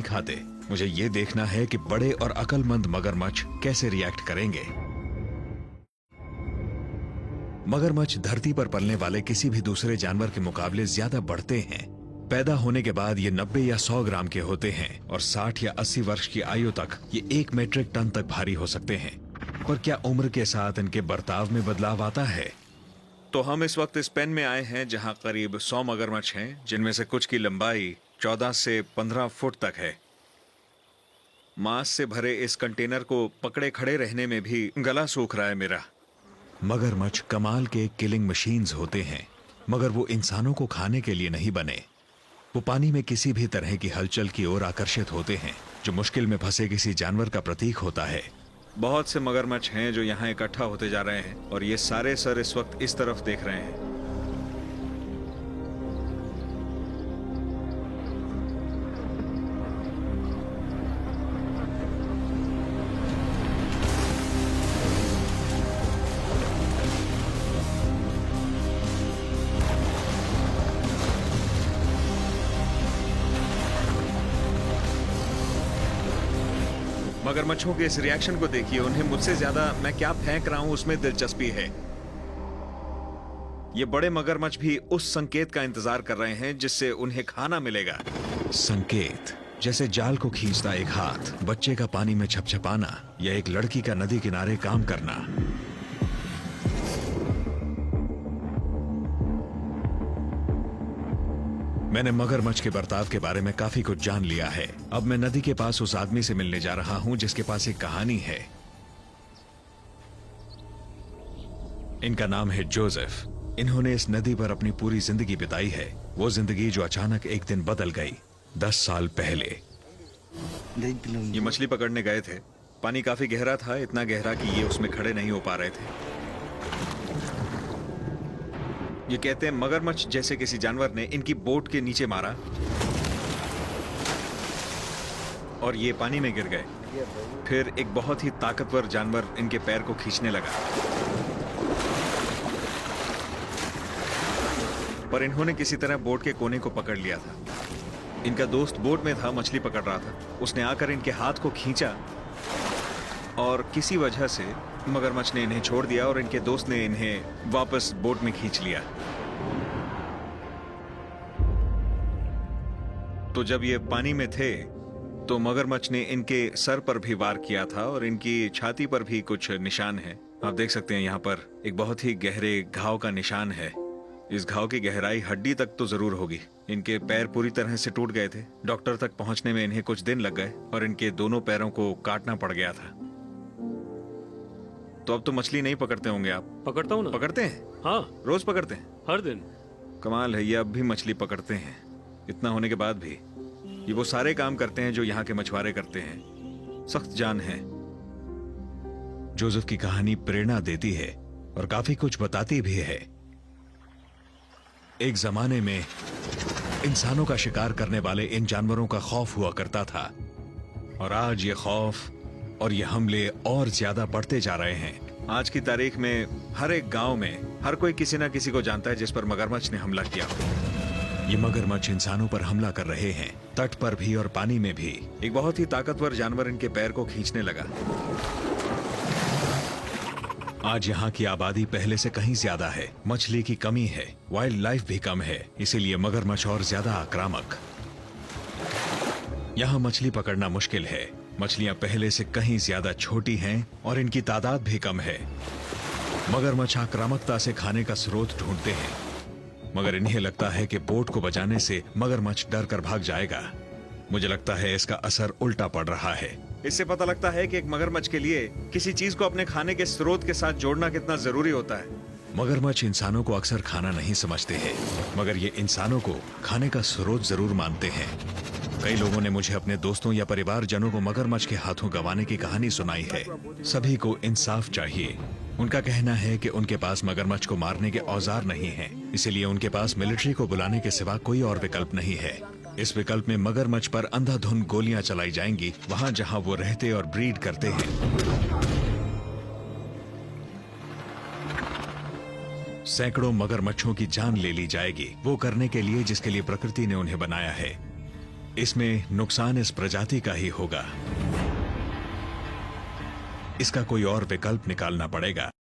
नहीं खाते। मुझे ये देखना है कि बड़े और अक्लमंद मगरमच्छ कैसे रिएक्ट करेंगे। मगरमच्छ धरती पर पलने वाले किसी भी दूसरे जानवर के मुकाबले ज्यादा बढ़ते हैं। पैदा होने के बाद ये 90 या 100 ग्राम के होते हैं और 60 या 80 वर्ष की आयु तक ये 1 मीट्रिक टन तक भारी हो सकते हैं। पर क्या उम्र के साथ इनके बर्ताव में बदलाव आता है? तो हम इस वक्त इस पेन में आए हैं जहां करीब 100 मगरमच्छ हैं, जिनमें से कुछ की लंबाई 14 से 15 फुट तक है। मांस से भरे इस कंटेनर को पकड़े खड़े रहने में भी गला सूख रहा है मेरा। मगरमच्छ कमाल के किलिंग मशीन्स होते हैं, मगर वो इंसानों को खाने के लिए नहीं बने। वो पानी में किसी भी तरह की हलचल की ओर आकर्षित होते हैं, जो मुश्किल में फंसे किसी जानवर का प्रतीक होता है। बहुत से मगरमच्छ हैं जो यहाँ इकट्ठा होते जा रहे हैं और ये सारे सर इस वक्त इस तरफ देख रहे हैं। मगरमच्छों के इस रिएक्शन को देखिए। उन्हें मुझसे ज्यादा मैं क्या फेंक रहा हूं उसमें दिलचस्पी है। ये बड़े मगरमच्छ भी उस संकेत का इंतजार कर रहे हैं जिससे उन्हें खाना मिलेगा। संकेत जैसे जाल को खींचता एक हाथ, बच्चे का पानी में छपछपाना या एक लड़की का नदी किनारे काम करना। मैंने मगरमच्छ के बर्ताव के बारे में काफी कुछ जान लिया है। अब मैं नदी के पास उस आदमी से मिलने जा रहा हूं जिसके पास एक कहानी है। इनका नाम है जोसेफ। इन्होंने इस नदी पर अपनी पूरी जिंदगी बिताई है, वो जिंदगी जो अचानक एक दिन बदल गई 10 साल पहले। ये मछली पकड़ने गए थे। पानी काफी गहरा था, इतना गहरा कि ये उसमें खड़े नहीं हो पा रहे थे। ये कहते हैं मगरमच्छ जैसे किसी जानवर ने इनकी बोट के नीचे मारा और ये पानी में गिर गए। फिर एक बहुत ही ताकतवर जानवर इनके पैर को खींचने लगा, पर इन्होंने किसी तरह बोट के कोने को पकड़ लिया था। इनका दोस्त बोट में था, मछली पकड़ रहा था। उसने आकर इनके हाथ को खींचा और किसी वजह से मगरमच्छ ने इन्हें छोड़ दिया और इनके दोस्त ने इन्हें वापस बोट में खींच लिया। तो जब ये पानी में थे तो मगरमच्छ ने इनके सर पर भी वार किया था और इनकी छाती पर भी कुछ निशान है। आप देख सकते हैं यहाँ पर एक बहुत ही गहरे घाव का निशान है। इस घाव की गहराई हड्डी तक तो जरूर होगी। इनके पैर पूरी तरह से टूट गए थे। डॉक्टर तक पहुंचने में इन्हें कुछ दिन लग गए और इनके दोनों पैरों को काटना पड़ गया था। तो अब तो मछली नहीं पकड़ते होंगे आप? पकड़ता हूँ ना। पकड़ते हैं? हाँ। रोज पकड़ते हैं? हर दिन। कमाल है, ये अब भी मछली पकड़ते हैं। इतना होने के बाद भी ये वो सारे काम करते हैं जो यहाँ के मछुआरे करते हैं। सख्त जान है। जोसेफ की कहानी प्रेरणा देती है और काफी कुछ बताती भी है। एक जमाने में इंसानों का शिकार करने वाले इन जानवरों का खौफ हुआ करता था और आज ये खौफ और ये हमले और ज्यादा बढ़ते जा रहे हैं। आज की तारीख में हर एक गांव में हर कोई किसी ना किसी को जानता है जिस पर मगरमच्छ ने हमला किया हो। ये मगरमच्छ इंसानों पर हमला कर रहे हैं, तट पर भी और पानी में भी। एक बहुत ही ताकतवर जानवर इनके पैर को खींचने लगा। आज यहाँ की आबादी पहले से कहीं ज्यादा है। मछली की कमी है, वाइल्ड लाइफ भी कम है, इसीलिए मगरमच्छ और ज्यादा आक्रामक। यहाँ मछली पकड़ना मुश्किल है। मछलियां पहले से कहीं ज्यादा छोटी हैं और इनकी तादाद भी कम है। मगरमच्छ आक्रामकता से खाने का स्रोत ढूंढते हैं, मगर इन्हें लगता है कि बोट को बचाने से मगरमच्छ डर कर भाग जाएगा। मुझे लगता है इसका असर उल्टा पड़ रहा है। इससे पता लगता है कि एक मगरमच्छ के लिए किसी चीज को अपने खाने के स्रोत के साथ जोड़ना कितना जरूरी होता है। मगरमच्छ इंसानों को अक्सर खाना नहीं समझते हैं, मगर ये इंसानों को खाने का स्रोत जरूर मानते हैं। कई लोगों ने मुझे अपने दोस्तों या परिवारजनों को मगरमच्छ के हाथों गंवाने की कहानी सुनाई है। सभी को इंसाफ चाहिए। उनका कहना है कि उनके पास मगरमच्छ को मारने के औजार नहीं हैं, इसलिए उनके पास मिलिट्री को बुलाने के सिवा कोई और विकल्प नहीं है। इस विकल्प में मगरमच्छ पर अंधाधुंध गोलियां चलाई जाएंगी वहां जहां वो रहते और ब्रीड करते हैं। सैकड़ों मगरमच्छों की जान ले ली जाएगी, वो करने के लिए जिसके लिए प्रकृति ने उन्हें बनाया है। इसमें नुकसान इस प्रजाति का ही होगा। इसका कोई और विकल्प निकालना पड़ेगा।